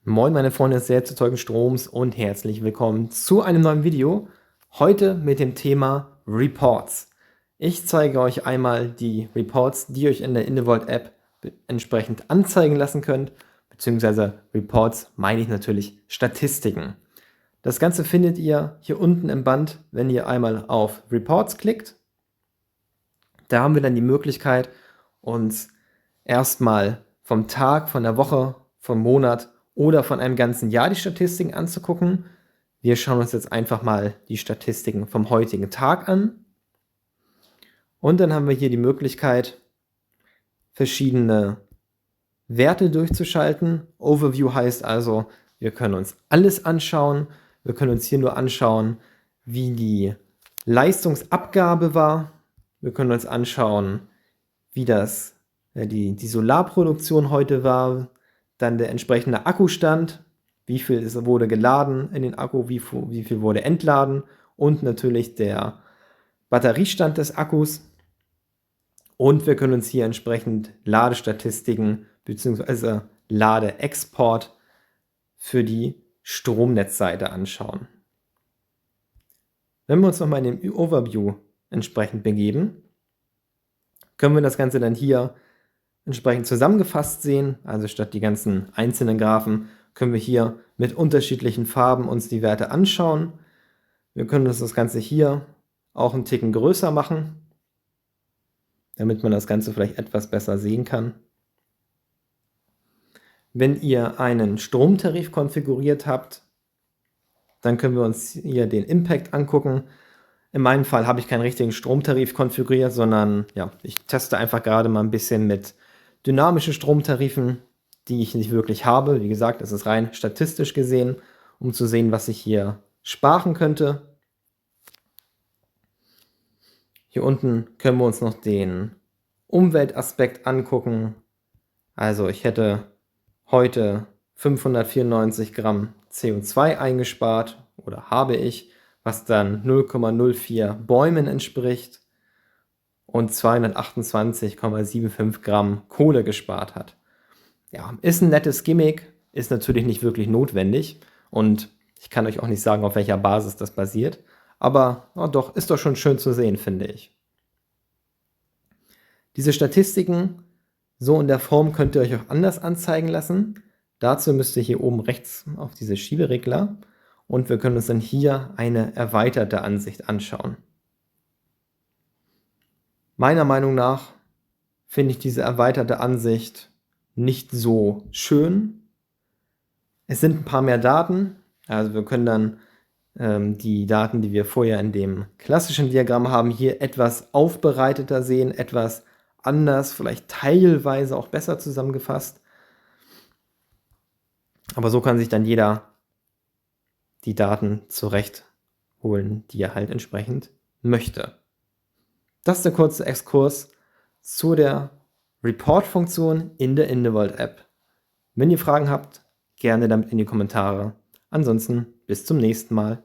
Moin meine Freunde des selbsterzeugten Stroms und herzlich willkommen zu einem neuen Video. Heute mit dem Thema Reports. Ich zeige euch einmal die Reports, die ihr euch in der Indevolt App entsprechend anzeigen lassen könnt, beziehungsweise Reports meine ich natürlich Statistiken. Das Ganze findet ihr hier unten im Band, wenn ihr einmal auf Reports klickt. Da haben wir dann die Möglichkeit, uns erstmal vom Tag, von der Woche, vom Monat oder von einem ganzen Jahr die Statistiken anzugucken. Wir schauen uns jetzt einfach mal die Statistiken vom heutigen Tag an. Und dann haben wir hier die Möglichkeit, verschiedene Werte durchzuschalten. Overview heißt also, wir können uns alles anschauen. Wir können uns hier nur anschauen, wie die Leistungsabgabe war. Wir können uns anschauen, wie die Solarproduktion heute war, dann der entsprechende Akkustand, wie viel wurde geladen in den Akku, wie viel wurde entladen und natürlich der Batteriestand des Akkus. Und wir können uns hier entsprechend Ladestatistiken bzw. Ladeexport für die Stromnetzseite anschauen. Wenn wir uns nochmal in den Overview entsprechend begeben, können wir das Ganze dann hier entsprechend zusammengefasst sehen. Also statt die ganzen einzelnen Graphen können wir hier mit unterschiedlichen Farben uns die Werte anschauen. Wir können uns das Ganze hier auch einen Ticken größer machen, damit man das Ganze vielleicht etwas besser sehen kann. Wenn ihr einen Stromtarif konfiguriert habt, dann können wir uns hier den Impact angucken. In meinem Fall habe ich keinen richtigen Stromtarif konfiguriert, sondern ja, ich teste einfach gerade mal ein bisschen mit dynamischen Stromtarifen, die ich nicht wirklich habe. Wie gesagt, das ist rein statistisch gesehen, um zu sehen, was ich hier sparen könnte. Hier unten können wir uns noch den Umweltaspekt angucken. Also ich hätte heute 594 Gramm CO2 eingespart oder habe ich, was dann 0,04 Bäumen entspricht und 228,75 Gramm Kohle gespart hat. Ja, ist ein nettes Gimmick, ist natürlich nicht wirklich notwendig und ich kann euch auch nicht sagen, auf welcher Basis das basiert, aber doch, ist doch schon schön zu sehen, finde ich. Diese Statistiken so in der Form könnt ihr euch auch anders anzeigen lassen. Dazu müsst ihr hier oben rechts auf diese Schieberegler und wir können uns dann hier eine erweiterte Ansicht anschauen. Meiner Meinung nach finde ich diese erweiterte Ansicht nicht so schön. Es sind ein paar mehr Daten, also wir können dann die Daten, die wir vorher in dem klassischen Diagramm haben, hier etwas aufbereiteter sehen, etwas anders, vielleicht teilweise auch besser zusammengefasst. Aber so kann sich dann jeder die Daten zurechtholen, die er halt entsprechend möchte. Das ist der kurze Exkurs zu der Report-Funktion in der Indevolt App. Wenn ihr Fragen habt, gerne damit in die Kommentare. Ansonsten bis zum nächsten Mal.